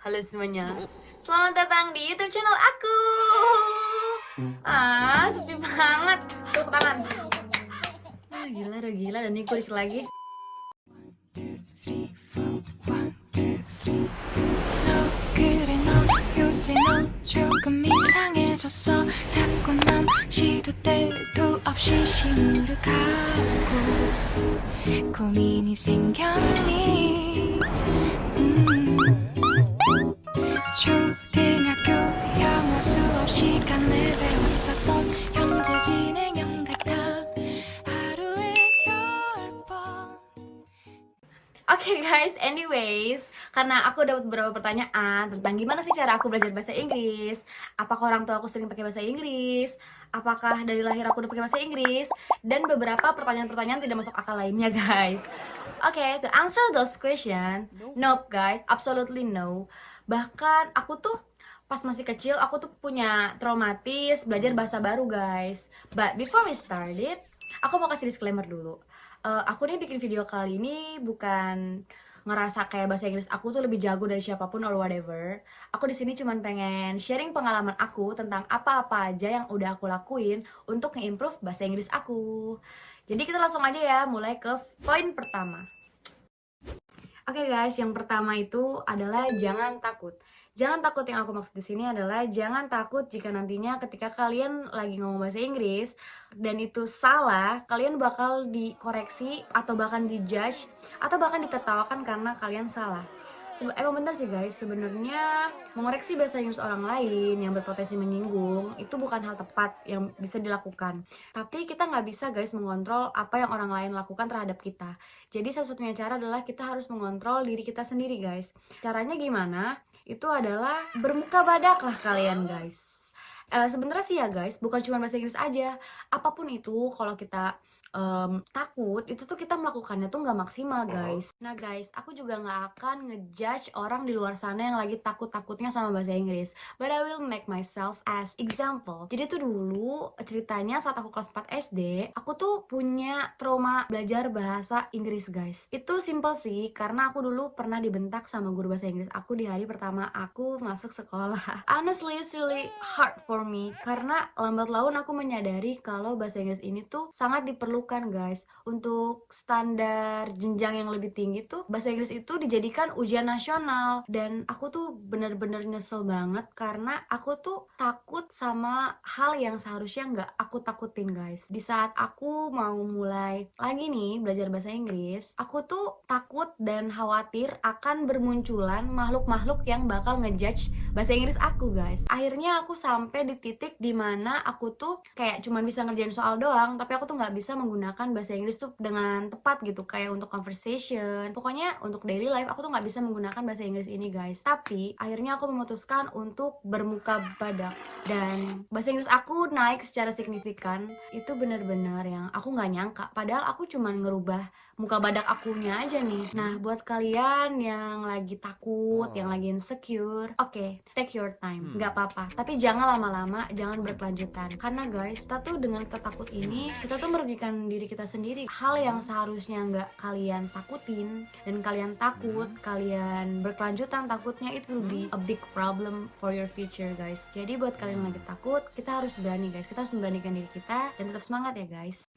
Halo semuanya, selamat datang di YouTube channel aku. Sepi banget. Tepuk tangan. Gila, udah gila dan ini kulik lagi. 그래 너 요새 너 조금 이상해졌어 자꾸만 시도 때도 없이 시무룩하고 고민이 생겼니 초등학교 영어 수업 시간에 배웠었던 현재 진행형 같아 하루에 10번 Oke guys, anyways, karena aku dapat beberapa pertanyaan tentang gimana sih cara aku belajar bahasa Inggris, apakah orang tua aku sering pakai bahasa Inggris, apakah dari lahir aku udah pakai bahasa Inggris, dan beberapa pertanyaan-pertanyaan tidak masuk akal lainnya guys. Oke, to answer those questions, nope guys, absolutely no. Bahkan aku tuh pas masih kecil aku tuh punya traumatis belajar bahasa baru guys. But before we started, aku mau kasih disclaimer dulu. Aku nih bikin video kali ini bukan ngerasa kayak bahasa Inggris aku tuh lebih jago dari siapapun or whatever. Aku di sini cuman pengen sharing pengalaman aku tentang apa-apa aja yang udah aku lakuin untuk nge-improve bahasa Inggris aku. Jadi kita langsung aja ya, mulai ke poin pertama. Oke guys, yang pertama itu adalah jangan takut. Jangan takut, yang aku maksud di sini adalah jangan takut jika nantinya ketika kalian lagi ngomong bahasa Inggris dan itu salah, kalian bakal dikoreksi atau bahkan dijudge atau bahkan ditertawakan karena kalian salah. Emang bener sih guys, sebenarnya mengoreksi bahasa Inggris orang lain yang berpotensi menyinggung itu bukan hal tepat yang bisa dilakukan. Tapi kita nggak bisa guys mengontrol apa yang orang lain lakukan terhadap kita. Jadi satu-satunya cara adalah kita harus mengontrol diri kita sendiri guys. Caranya gimana? Itu adalah bermuka badak lah kalian guys. Sebenarnya sih ya guys, bukan cuma bahasa Inggris aja. Apapun itu, kalau kita takut, itu tuh kita melakukannya tuh nggak maksimal guys. Nah guys, aku juga nggak akan ngejudge orang di luar sana yang lagi takut-takutnya sama bahasa Inggris. But I will make myself as example. Jadi tuh dulu ceritanya saat aku kelas 4 SD, aku tuh punya trauma belajar bahasa Inggris guys. Itu simple sih, karena aku dulu pernah dibentak sama guru bahasa Inggris aku di hari pertama aku masuk sekolah. Honestly, it's really hard for me, karena lambat laun aku menyadari kalau bahasa Inggris ini tuh sangat diperlukan guys. Untuk standar jenjang yang lebih tinggi tuh bahasa Inggris itu dijadikan ujian nasional, dan aku tuh bener-bener nyesel banget karena aku tuh takut sama hal yang seharusnya nggak aku takutin guys. Di saat aku mau mulai lagi nih belajar bahasa Inggris, aku tuh takut dan khawatir akan bermunculan makhluk-makhluk yang bakal ngejudge bahasa Inggris aku guys. Akhirnya aku sampai di titik dimana aku tuh kayak cuman bisa ngerjain soal doang, tapi aku tuh nggak bisa menggunakan bahasa Inggris tuh dengan tepat gitu, kayak untuk conversation, pokoknya untuk daily life aku tuh nggak bisa menggunakan bahasa Inggris ini guys. Tapi akhirnya aku memutuskan untuk bermuka badak, dan bahasa Inggris aku naik secara signifikan. Itu bener-bener yang aku nggak nyangka, padahal aku cuman ngerubah muka badak akunya aja nih. Nah, buat kalian yang lagi takut, yang lagi insecure, oke, take your time, nggak apa-apa. Tapi jangan lama-lama, jangan berkelanjutan. Karena guys, kita tuh dengan kita takut ini, kita tuh merugikan diri kita sendiri. Hal yang seharusnya nggak kalian takutin, dan kalian takut, kalian berkelanjutan takutnya, itu be a big problem for your future guys. Jadi buat kalian yang lagi takut, kita harus berani guys. Kita harus memberanikan diri kita, dan tetap semangat ya guys.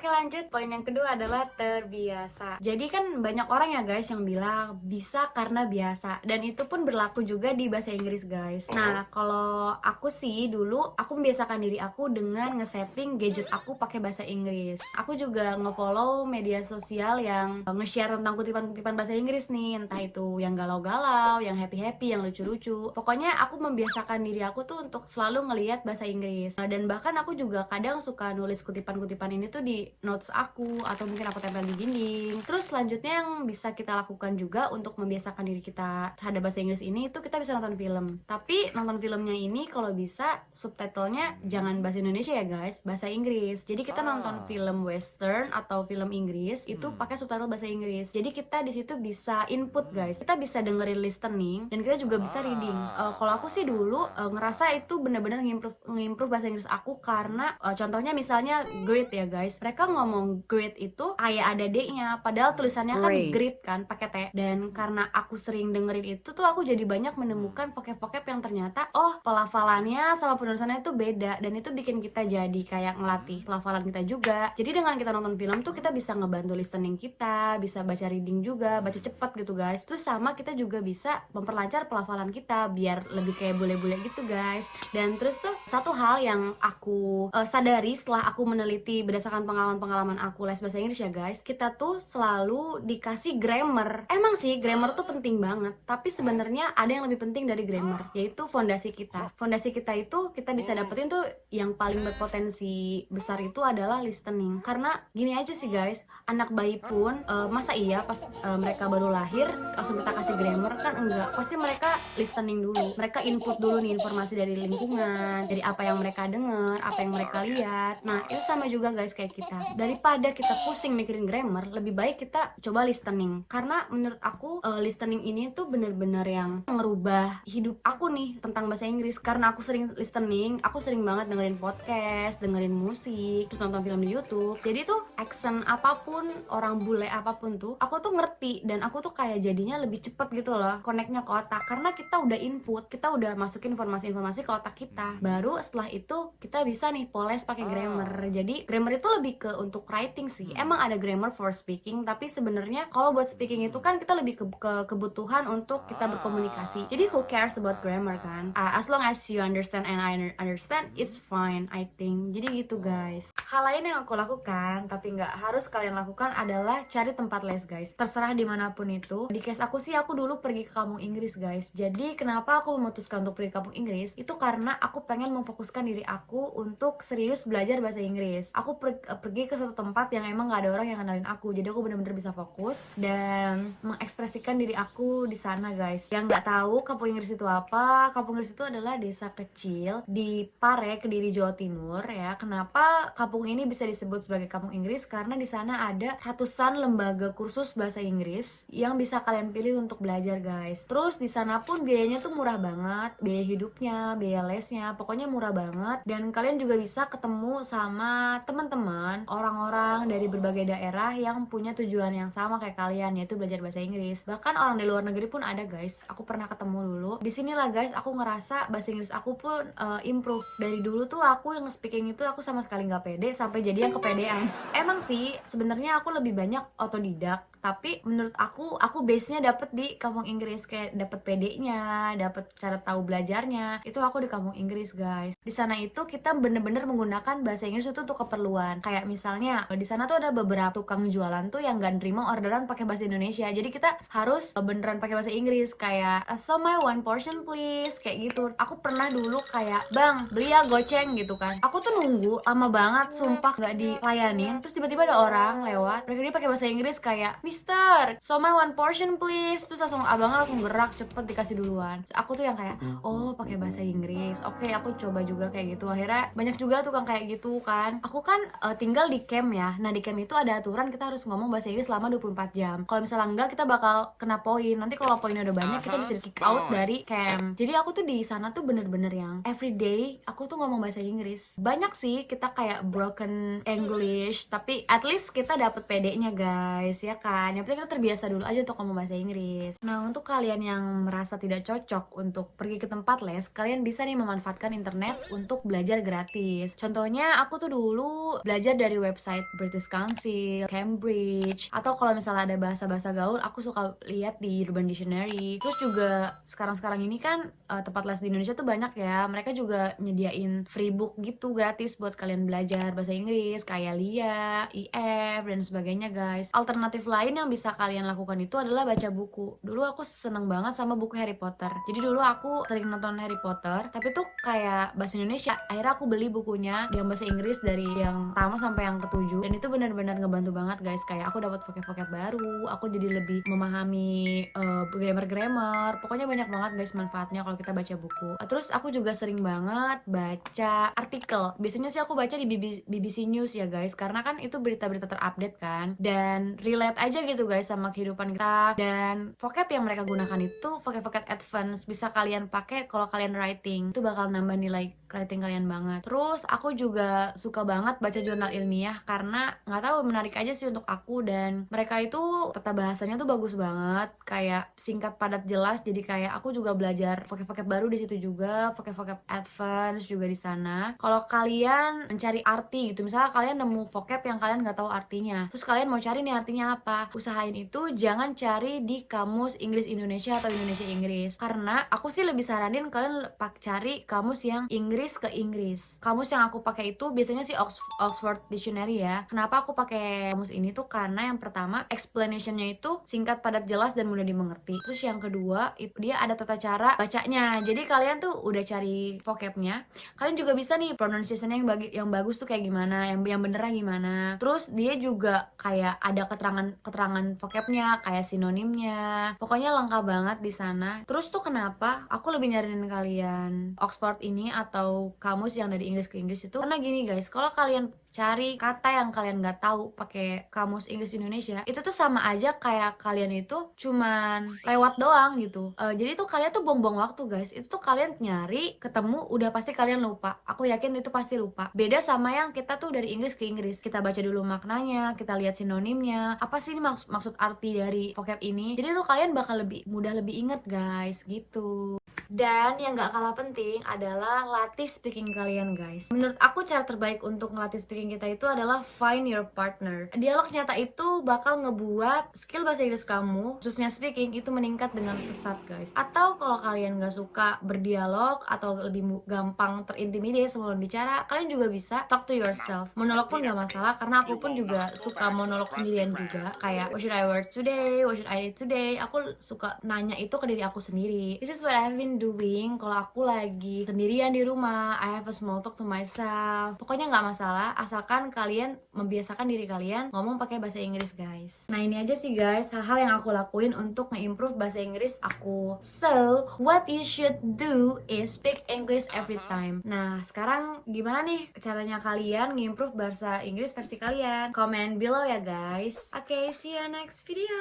Oke lanjut, poin yang kedua adalah terbiasa. Jadi kan banyak orang ya guys yang bilang bisa karena biasa, dan itu pun berlaku juga di bahasa Inggris guys. Nah kalau aku sih dulu aku membiasakan diri aku dengan ngesetting gadget aku pakai bahasa Inggris. Aku juga ngefollow media sosial yang nge-share tentang kutipan-kutipan bahasa Inggris nih, entah itu yang galau-galau, yang happy-happy, yang lucu-lucu. Pokoknya aku membiasakan diri aku tuh untuk selalu ngelihat bahasa Inggris. Dan bahkan aku juga kadang suka nulis kutipan-kutipan ini tuh di notes aku, atau mungkin aku tempel di dinding. Terus selanjutnya yang bisa kita lakukan juga untuk membiasakan diri kita terhadap bahasa Inggris ini, itu kita bisa nonton film. Tapi nonton filmnya ini kalau bisa subtitlenya jangan bahasa Indonesia ya guys, bahasa Inggris. Jadi kita nonton film western atau film Inggris itu pakai subtitle bahasa Inggris. Jadi kita di situ bisa input guys. Kita bisa dengerin listening, dan kita juga bisa reading. Kalau aku sih dulu ngerasa itu benar-benar nge-improve bahasa Inggris aku, karena contohnya misalnya Grit ya guys. Mereka mereka ngomong great itu kayak ada D-nya, padahal tulisannya kan great kan, pakai T. Dan karena aku sering dengerin itu tuh aku jadi banyak menemukan vocab-vocab yang ternyata pelafalannya sama penulisannya itu beda, dan itu bikin kita jadi kayak ngelatih pelafalan kita juga. Jadi dengan kita nonton film tuh kita bisa ngebantu listening kita, bisa baca reading juga, baca cepat gitu guys. Terus sama kita juga bisa memperlancar pelafalan kita biar lebih kayak bule-bule gitu guys. Dan terus tuh satu hal yang aku sadari setelah aku meneliti berdasarkan pengalaman-pengalaman aku les bahasa Inggris ya guys, kita tuh selalu dikasih grammar. Emang sih grammar tuh penting banget, tapi sebenarnya ada yang lebih penting dari grammar, yaitu fondasi kita. Fondasi kita itu kita bisa dapetin tuh yang paling berpotensi besar itu adalah listening. Karena gini aja sih guys, anak bayi pun masa iya pas mereka baru lahir langsung kita kasih grammar? Kan enggak, pasti mereka listening dulu, mereka input dulu nih informasi dari lingkungan, dari apa yang mereka dengar, apa yang mereka lihat. Nah itu sama juga guys kayak kita, daripada kita pusing mikirin grammar, lebih baik kita coba listening. Karena menurut aku listening ini tuh bener-bener yang ngerubah hidup aku nih tentang bahasa Inggris. Karena aku sering listening, aku sering banget dengerin podcast, dengerin musik, terus nonton film di YouTube. Jadi tuh accent apapun, orang bule apapun tuh aku tuh ngerti, dan aku tuh kayak jadinya lebih cepet gitu loh connect-nya ke otak, karena kita udah input, kita udah masukin informasi-informasi ke otak kita. Baru setelah itu kita bisa nih poles pakai grammar. Jadi grammar itu lebih ke untuk writing sih. Emang ada grammar for speaking, tapi sebenarnya kalau buat speaking itu kan kita lebih ke kebutuhan untuk kita berkomunikasi. Jadi who cares about grammar kan? As long as you understand and I understand, it's fine I think. Jadi gitu guys. Hal lain yang aku lakukan tapi nggak harus kalian lakukan adalah cari tempat les guys. Terserah dimanapun itu. Di case aku sih, aku dulu pergi ke kampung Inggris guys. Jadi kenapa aku memutuskan untuk pergi ke kampung Inggris? Itu karena aku pengen memfokuskan diri aku untuk serius belajar bahasa Inggris. Aku pergi ke satu tempat yang emang nggak ada orang yang kenalin aku. Jadi aku bener-bener bisa fokus dan mengekspresikan diri aku di sana guys. Yang nggak tahu kampung Inggris itu apa? Kampung Inggris itu adalah desa kecil di Pare, Kediri, Jawa Timur ya. Kenapa kampung ini bisa disebut sebagai kampung Inggris? Karena di sana ada ratusan lembaga kursus bahasa Inggris yang bisa kalian pilih untuk belajar guys. Terus di sana pun biayanya tuh murah banget, biaya hidupnya, biaya lesnya, pokoknya murah banget. Dan kalian juga bisa ketemu sama teman-teman, orang-orang dari berbagai daerah yang punya tujuan yang sama kayak kalian, yaitu belajar bahasa Inggris. Bahkan orang di luar negeri pun ada guys. Aku pernah ketemu dulu. Di sinilah guys aku ngerasa bahasa Inggris aku pun improve. Dari dulu tuh aku yang speaking itu aku sama sekali nggak pede, sampai jadi yang kepedean. Emang sih sebenarnya aku lebih banyak otodidak, tapi menurut aku base-nya dapet di kampung Inggris, kayak dapet PD-nya, dapet cara tahu belajarnya. Itu aku di kampung Inggris guys. Di sana itu kita bener-bener menggunakan bahasa Inggris itu untuk keperluan. Kayak misalnya di sana tuh ada beberapa tukang jualan tuh yang gak nerima orderan pakai bahasa Indonesia. Jadi kita harus beneran pakai bahasa Inggris, kayak so my one portion please, kayak gitu. Aku pernah dulu kayak, bang beli ya goceng gitu kan. Aku tuh nunggu lama banget, sumpah gak dilayanin. Terus tiba-tiba ada orang lewat, mereka dia pakai bahasa Inggris kayak, Mister, so my one portion please. Terus abangnya langsung gerak cepet dikasih duluan. Terus aku tuh yang kayak, oh pakai bahasa Inggris. Oke, aku coba juga kayak gitu. Akhirnya banyak juga tukang kayak gitu kan. Aku kan tinggal di camp ya. Nah di camp itu ada aturan kita harus ngomong bahasa Inggris selama 24 jam. Kalau misalnya enggak, kita bakal kena poin. Nanti kalau poinnya udah banyak, kita bisa di kick out dari camp. Jadi aku tuh di sana tuh bener-bener yang everyday aku tuh ngomong bahasa Inggris. Banyak sih kita kayak broken English, tapi at least kita dapet PD-nya guys, ya kan. Yang penting kita terbiasa dulu aja untuk ngomong bahasa Inggris. Nah untuk kalian yang merasa tidak cocok untuk pergi ke tempat les, kalian bisa nih memanfaatkan internet untuk belajar gratis. Contohnya aku tuh dulu belajar dari website British Council, Cambridge, atau kalau misalnya ada bahasa-bahasa gaul aku suka lihat di Urban Dictionary. Terus juga sekarang-sekarang ini kan tempat les di Indonesia tuh banyak ya. Mereka juga nyediain free book gitu gratis buat kalian belajar bahasa Inggris, kayak LIA, IF, dan sebagainya guys. Alternatif lain yang bisa kalian lakukan itu adalah baca buku. Dulu aku seneng banget sama buku Harry Potter. Jadi dulu aku sering nonton Harry Potter, tapi tuh kayak bahasa Indonesia. Akhirnya aku beli bukunya yang bahasa Inggris dari yang pertama sampai yang ketujuh, dan itu benar-benar ngebantu banget guys. Kayak aku dapat vocab-vocab baru, aku jadi lebih memahami grammar-grammar. Pokoknya banyak banget guys manfaatnya kalau kita baca buku. Terus aku juga sering banget baca artikel. Biasanya sih aku baca di BBC News ya guys, karena kan itu berita-berita terupdate kan, dan relate aja aja gitu guys sama kehidupan kita. Dan vocab yang mereka gunakan itu vocab advance, bisa kalian pakai kalau kalian writing, itu bakal nambah nilai writing kalian banget. Terus aku juga suka banget baca jurnal ilmiah karena nggak tahu, menarik aja sih untuk aku. Dan mereka itu tata bahasanya tuh bagus banget, kayak singkat padat jelas. Jadi kayak aku juga belajar vocab baru di situ juga, vocab advance juga di sana. Kalau kalian mencari arti gitu, misalnya kalian nemu vocab yang kalian nggak tahu artinya, terus kalian mau cari nih artinya apa, usahain itu jangan cari di kamus Inggris Indonesia atau Indonesia Inggris, karena aku sih lebih saranin kalian cari kamus yang Inggris ke Inggris. Kamus yang aku pakai itu biasanya sih Oxford Dictionary ya. Kenapa aku pakai kamus ini tuh karena yang pertama explanationnya itu singkat padat jelas dan mudah dimengerti. Terus yang kedua itu dia ada tata cara bacanya. Jadi kalian tuh udah cari vocabnya, kalian juga bisa nih pronunciation-nya yang bagus tuh kayak gimana, yang benernya gimana. Terus dia juga kayak ada keterangan vocabnya, kayak sinonimnya. Pokoknya lengkap banget di sana. Terus tuh kenapa aku lebih nyaranin kalian Oxford ini atau kamus yang dari Inggris ke Inggris itu, karena gini guys, kalau kalian cari kata yang kalian nggak tahu pakai kamus Inggris Indonesia, itu tuh sama aja kayak kalian itu cuman lewat doang gitu. Jadi tuh kalian tuh buang-buang waktu guys. Itu tuh kalian nyari, ketemu, udah pasti kalian lupa. Aku yakin itu pasti lupa. Beda sama yang kita tuh dari Inggris ke Inggris, kita baca dulu maknanya, kita lihat sinonimnya, apa sih ini maksud arti dari vocab ini. Jadi tuh kalian bakal lebih mudah, lebih inget guys gitu. Dan yang gak kalah penting adalah latih speaking kalian guys. Menurut aku cara terbaik untuk ngelatih speaking kita itu adalah find your partner. Dialog nyata itu bakal ngebuat skill bahasa Inggris kamu, khususnya speaking, itu meningkat dengan pesat guys. Atau kalau kalian gak suka berdialog atau lebih gampang terintimidate sebelum bicara, kalian juga bisa talk to yourself. Monolog pun gak masalah, karena aku pun juga suka monolog sendirian juga. Kayak what should I wear today, what should I eat today. Aku suka nanya itu ke diri aku sendiri. This is what I've been doing kalau aku lagi sendirian di rumah. I have a small talk to myself. Pokoknya nggak masalah, asalkan kalian membiasakan diri kalian ngomong pakai bahasa Inggris guys. Nah ini aja sih guys hal-hal yang aku lakuin untuk nge-improve bahasa Inggris aku. So what you should do is speak English every time. Nah sekarang gimana nih caranya kalian nge-improve bahasa Inggris versi kalian? Comment below ya guys. Okay, see you next video.